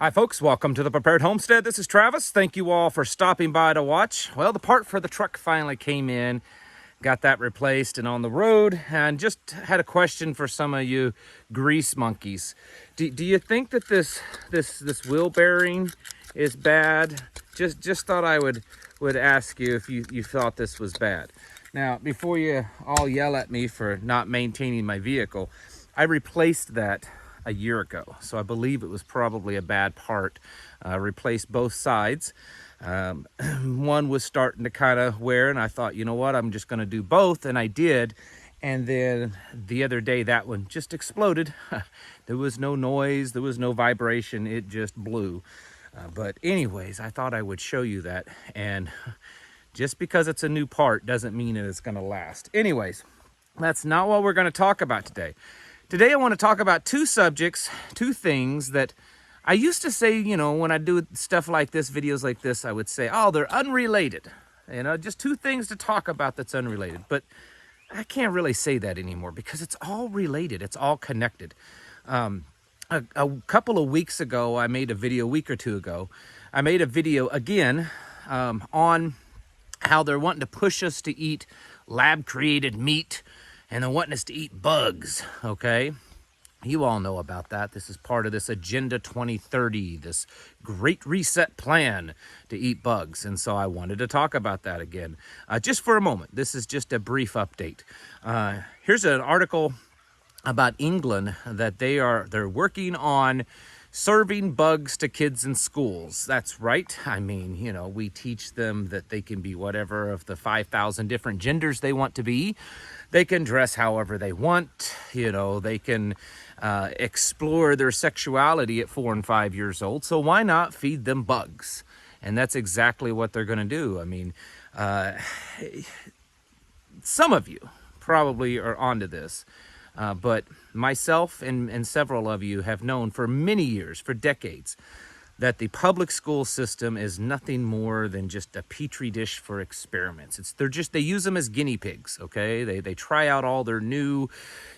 Hi folks, welcome to the Prepared Homestead. This is Travis. Thank you all for stopping by to watch. Well, the part for the truck finally came in, got that replaced and on the road, and just had a question for some of you grease monkeys. Do you think that this wheel bearing is bad? Just thought I would ask you if you thought this was bad. Now, before you all yell at me for not maintaining my vehicle, I replaced that a year ago, so I believe it was probably a bad part. Replaced both sides. One was starting to kind of wear, and I thought, you know what, I'm just going to do both, and I did. And then the other day, that one just exploded. There was no noise, there was no vibration, it just blew. But anyways, I thought I would show you that, and just because it's a new part doesn't mean it's going to last. Anyways, that's not what we're going to talk about today. Today I want to talk about two subjects, two things that I used to say, you know, when I do stuff like this, videos like this, I would say, oh, they're unrelated. You know, just two things to talk about that's unrelated. But I can't really say that anymore because it's all related. It's all connected. A couple of weeks ago, I made a video, a week or two ago, I made a video again on how they're wanting to push us to eat lab-created meat, and they're wanting us to eat bugs, okay? You all know about that. This is part of this Agenda 2030, this great reset plan to eat bugs. And so I wanted to talk about that again, just for a moment. This is just a brief update. Here's an article about England that they're working on serving bugs to kids in schools. That's right. I mean, you know, we teach them that they can be whatever of the 5,000 different genders they want to be. They can dress however they want. You know, they can explore their sexuality at 4 and 5 years old. So why not feed them bugs? And that's exactly what they're going to do. I mean, some of you probably are onto this. But myself and several of you have known for many years, for decades, that the public school system is nothing more than just a petri dish for experiments. They use them as guinea pigs, okay? They try out all their new,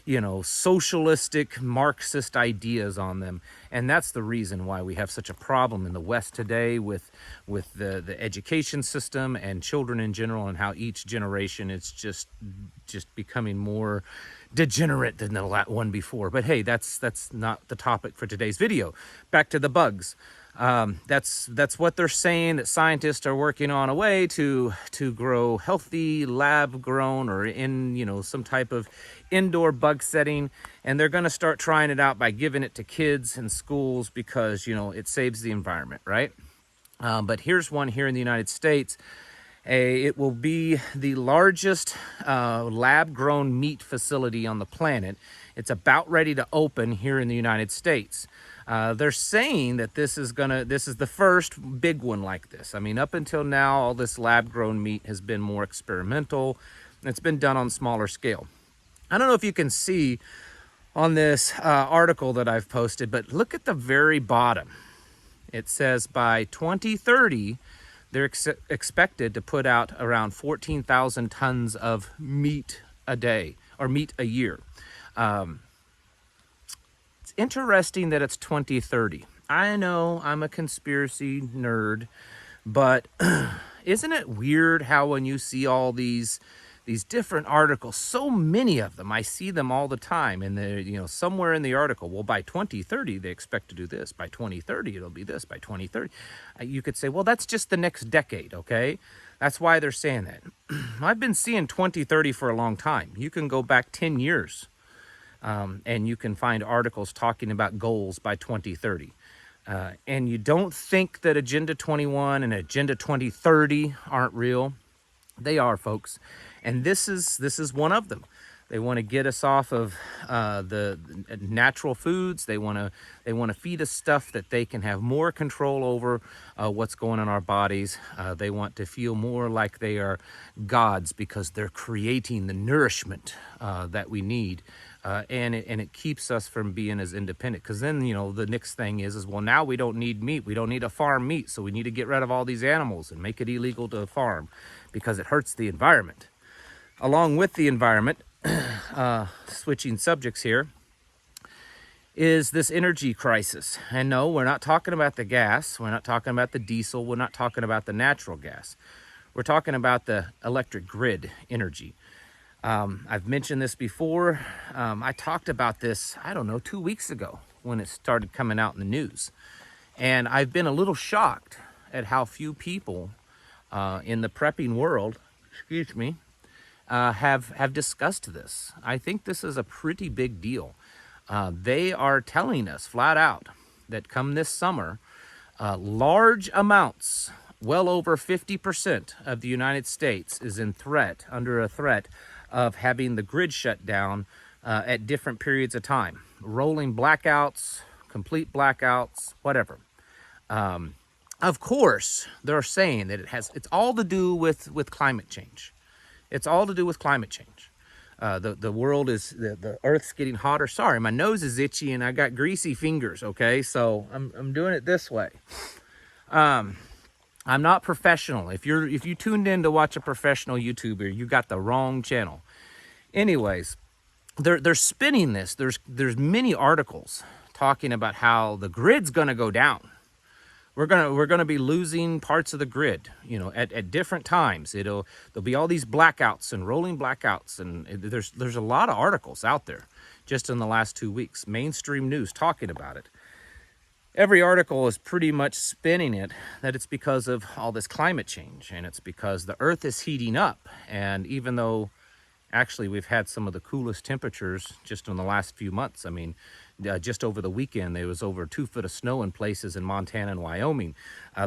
you know, socialistic, Marxist ideas on them. And that's the reason why we have such a problem in the West today with the education system and children in general, and how each generation is just becoming more degenerate than the one before. But hey, that's not the topic for today's video. Back to the bugs. That's what they're saying, that scientists are working on a way to grow healthy lab grown or in, you know, some type of indoor bug setting, and they're going to start trying it out by giving it to kids in schools because, you know, it saves the environment, right? But here's one here in the United States. It will be the largest lab-grown meat facility on the planet. It's about ready to open here in the United States. They're saying that this is the first big one like this. I mean, up until now, all this lab-grown meat has been more experimental. It's been done on smaller scale. I don't know if you can see on this article that I've posted, but look at the very bottom. It says by 2030, they're expected to put out around 14,000 tons of meat a day, or meat a year. It's interesting that it's 2030. I know I'm a conspiracy nerd, but isn't it weird how when you see all these different articles, so many of them, I see them all the time, and they're, you know, somewhere in the article, well, by 2030 they expect to do this, by 2030 it'll be this, by 2030 you could say, well, that's just the next decade, okay? That's why they're saying that. I've been seeing 2030 for a long time. You can go back 10 years and you can find articles talking about goals by 2030. And you don't think that Agenda 21 and Agenda 2030 aren't real. They are, folks. And this is one of them. They want to get us off of the natural foods. They want to feed us stuff that they can have more control over what's going on in our bodies. They want to feel more like they are gods because they're creating the nourishment that we need. And it keeps us from being as independent. Because then, you know, the next thing is, well, now we don't need meat. We don't need to farm meat. So we need to get rid of all these animals and make it illegal to farm because it hurts the environment. Along with the environment, switching subjects here, is this energy crisis. And no, we're not talking about the gas. We're not talking about the diesel. We're not talking about the natural gas. We're talking about the electric grid energy. I've mentioned this before. I talked about this, I don't know, 2 weeks ago when it started coming out in the news. And I've been a little shocked at how few people in the prepping world, have discussed this. I think this is a pretty big deal. They are telling us flat out that come this summer, large amounts, well over 50% of the United States is under a threat of having the grid shut down at different periods of time. Rolling blackouts, complete blackouts, whatever. Of course, they're saying that it's all to do with climate change. It's all to do with climate change. The world is, the earth's getting hotter. Sorry, my nose is itchy and I got greasy fingers, okay? So I'm doing it this way. I'm not professional. If you tuned in to watch a professional YouTuber, you got the wrong channel. Anyways, they're spinning this. There's many articles talking about how the grid's gonna go down. We're gonna be losing parts of the grid, at different times. There'll be all these blackouts and rolling blackouts, and there's a lot of articles out there just in the last 2 weeks. Mainstream news talking about it. Every article is pretty much spinning it that it's because of all this climate change, and it's because the earth is heating up. And even though actually we've had some of the coolest temperatures just in the last few months, I mean, just over the weekend, there was over 2 foot of snow in places in Montana and Wyoming.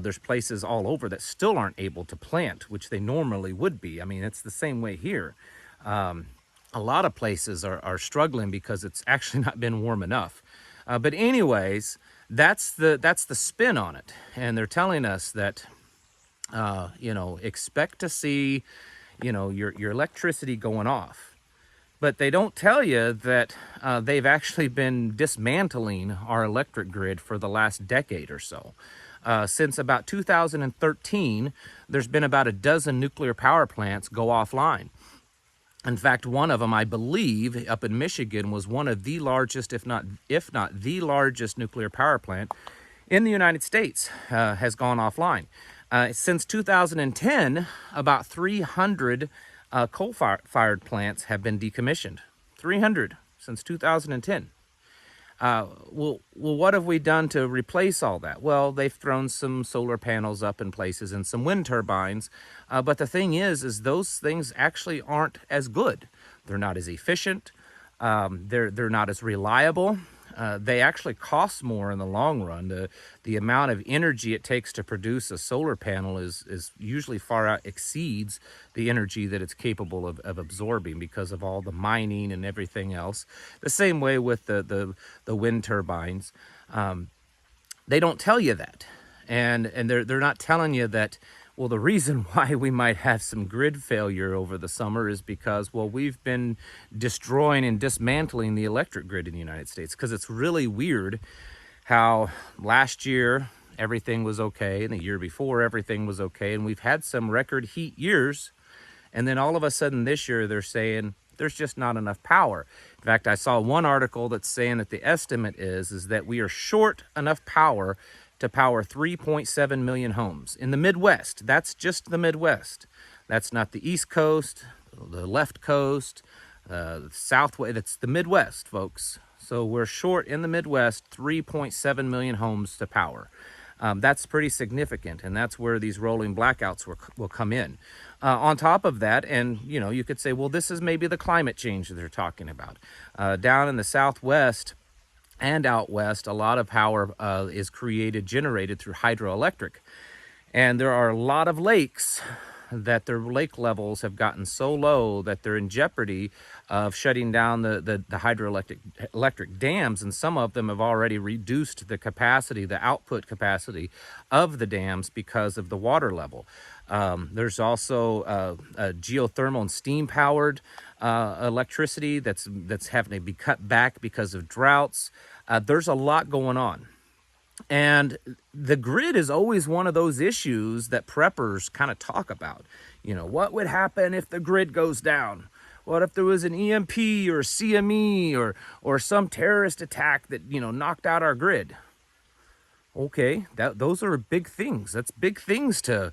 There's places all over that still aren't able to plant, which they normally would be. I mean, it's the same way here. A lot of places are struggling because it's actually not been warm enough. But anyways, that's the spin on it. And they're telling us that, expect to see, your electricity going off. But they don't tell you that they've actually been dismantling our electric grid for the last decade or so. Since about 2013, there's been about a dozen nuclear power plants go offline. In fact, one of them, I believe, up in Michigan, was one of the largest, if not the largest nuclear power plant in the United States, has gone offline. Since 2010, about 300 coal-fired plants have been decommissioned. 300 since 2010. Well, what have we done to replace all that? Well, they've thrown some solar panels up in places and some wind turbines. But the thing is those things actually aren't as good. They're not as efficient. They're not as reliable. They actually cost more in the long run. The amount of energy it takes to produce a solar panel is usually far exceeds the energy that it's capable of absorbing because of all the mining and everything else. The same way with the wind turbines. They don't tell you that. And they're not telling you that, well, the reason why we might have some grid failure over the summer is because, well, we've been destroying and dismantling the electric grid in the United States. Because it's really weird how last year everything was okay, and the year before everything was okay, and we've had some record heat years, and then all of a sudden this year they're saying there's just not enough power. In fact, I saw one article that's saying that the estimate is that we are short enough power to power 3.7 million homes in the Midwest. That's just the Midwest. That's not the East Coast, the left coast, the Southwest. It's the Midwest, folks. So we're short in the Midwest 3.7 million homes to power. That's pretty significant, and that's where these rolling blackouts will come in. On top of that, and you could say, well, this is maybe the climate change that they're talking about. Down in the Southwest and out west, a lot of power is generated through hydroelectric. And there are a lot of lakes that their lake levels have gotten so low that they're in jeopardy of shutting down the hydroelectric dams, and some of them have already reduced the output capacity of the dams because of the water level. There's also geothermal and steam powered electricity that's having to be cut back because of droughts. There's a lot going on. And the grid is always one of those issues that preppers kind of talk about. What would happen if the grid goes down? What if there was an EMP or CME or some terrorist attack that, knocked out our grid? Okay, those are big things. That's big things to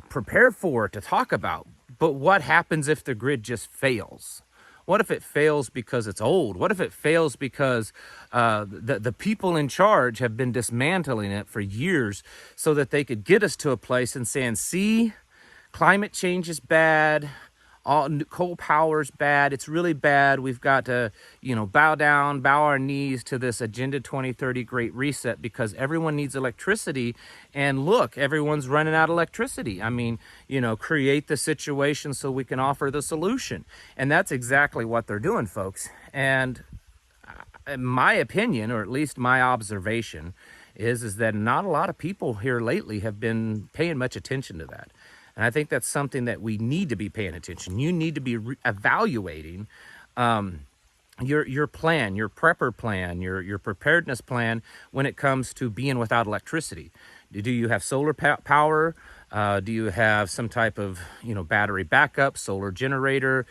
prepare for, to talk about. But what happens if the grid just fails? What if it fails because it's old? What if it fails because the people in charge have been dismantling it for years so that they could get us to a place and saying, see, climate change is bad. All coal power is bad. It's really bad. We've got to, bow our knees to this Agenda 2030 Great Reset because everyone needs electricity. And look, everyone's running out of electricity. I mean, create the situation so we can offer the solution. And that's exactly what they're doing, folks. And in my opinion, or at least my observation, is that not a lot of people here lately have been paying much attention to that. And I think that's something that we need to be paying attention. You need to be evaluating your plan, your prepper plan, your preparedness plan when it comes to being without electricity. Do you have solar power? Do you have some type of battery backup, solar generator,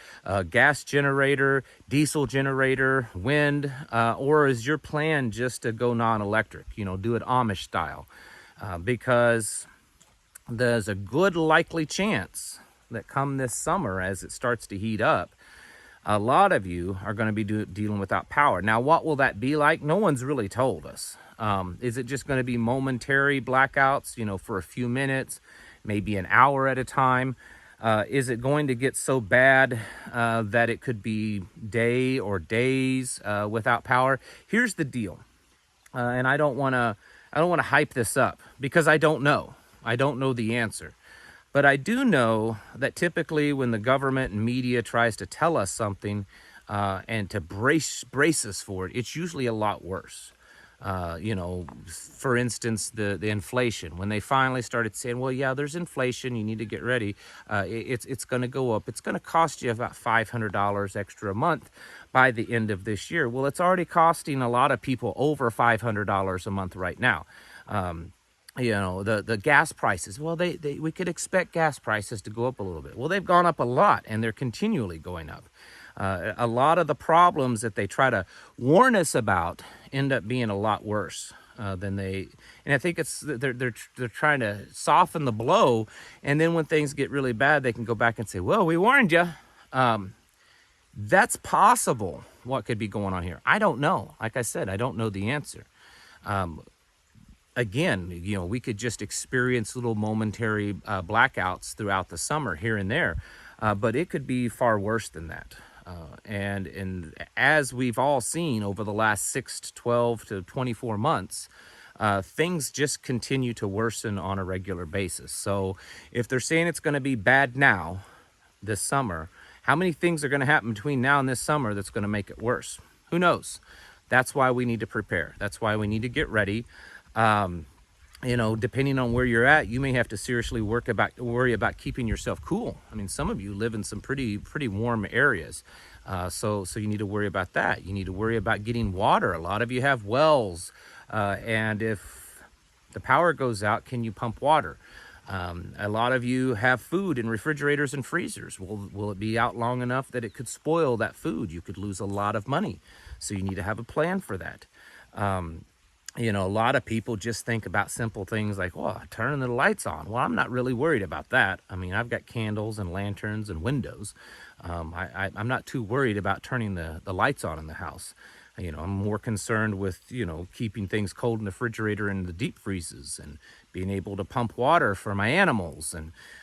gas generator, diesel generator, wind, or is your plan just to go non-electric? Do it Amish style, because there's a good likely chance that come this summer, as it starts to heat up, a lot of you are going to be dealing without power. Now, what will that be like? No one's really told us. Is it just going to be momentary blackouts, for a few minutes, maybe an hour at a time? Is it going to get so bad that it could be day or days without power? Here's the deal, and I don't want to hype this up because I don't know. I don't know the answer. But I do know that typically when the government and media tries to tell us something and to brace us for it, it's usually a lot worse. For instance, the inflation. When they finally started saying, well, yeah, there's inflation, you need to get ready. It's going to go up. It's going to cost you about $500 extra a month by the end of this year. Well, it's already costing a lot of people over $500 a month right now. The gas prices, well, we could expect gas prices to go up a little bit. Well, they've gone up a lot, and they're continually going up. A lot of the problems that they try to warn us about end up being a lot worse than they. And I think they're trying to soften the blow, and then when things get really bad, they can go back and say, "Well, we warned you." That's possible. What could be going on here? I don't know. Like I said, I don't know the answer. Again, we could just experience little momentary blackouts throughout the summer here and there, but it could be far worse than that. And as we've all seen over the last 6 to 12 to 24 months, things just continue to worsen on a regular basis. So if they're saying it's going to be bad now, this summer, how many things are going to happen between now and this summer that's going to make it worse? Who knows? That's why we need to prepare. That's why we need to get ready. Depending on where you're at, you may have to seriously worry about keeping yourself cool. I mean, some of you live in some pretty warm areas. So you need to worry about that. You need to worry about getting water. A lot of you have wells. And if the power goes out, can you pump water? A lot of you have food in refrigerators and freezers. Will it be out long enough that it could spoil that food? You could lose a lot of money. So you need to have a plan for that. A lot of people just think about simple things like, well, turning the lights on. Well, I'm not really worried about that. I mean, I've got candles and lanterns and windows. I'm not too worried about turning the lights on in the house. I'm more concerned with, keeping things cold in the refrigerator and the deep freezes and being able to pump water for my animals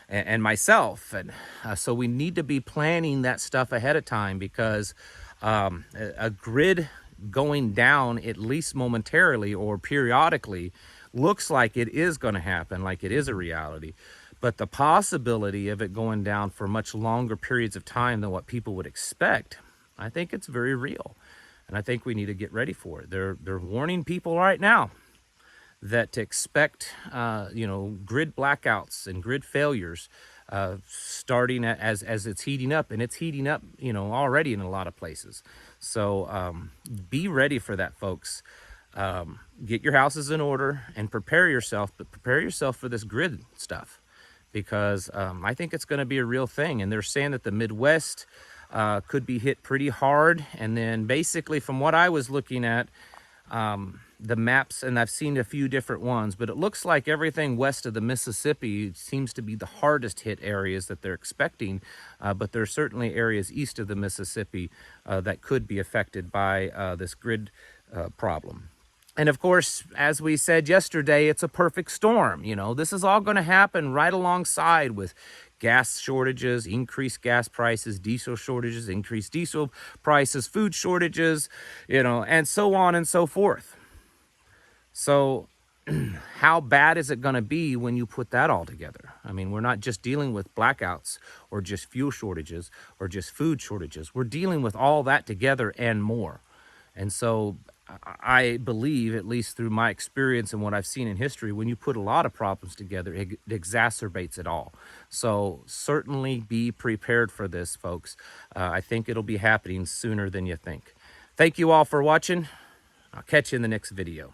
and myself. And so we need to be planning that stuff ahead of time because a grid going down, at least momentarily or periodically, looks like it is going to happen, like it is a reality. But the possibility of it going down for much longer periods of time than what people would expect, I think it's very real. And I think we need to get ready for it. They're warning people right now that to expect, grid blackouts and grid failures starting as it's heating up, and it's heating up, already in a lot of places. So be ready for that, folks. Get your houses in order and prepare yourself, but prepare yourself for this grid stuff because I think it's going to be a real thing. And they're saying that the Midwest could be hit pretty hard. And then basically from what I was looking at, the maps, and I've seen a few different ones, but it looks like everything west of the Mississippi seems to be the hardest hit areas that they're expecting, but there are certainly areas east of the Mississippi that could be affected by this grid problem. And of course, as we said yesterday, it's a perfect storm. You know, this is all going to happen right alongside with gas shortages, increased gas prices, diesel shortages, increased diesel prices, food shortages, you know, and so on and so forth. So how bad is it going to be when you put that all together? I mean, we're not just dealing with blackouts or just fuel shortages or just food shortages. We're dealing with all that together and more. And so I believe, at least through my experience and what I've seen in history, when you put a lot of problems together, it exacerbates it all. So certainly be prepared for this, folks. I think it'll be happening sooner than you think. Thank you all for watching. I'll catch you in the next video.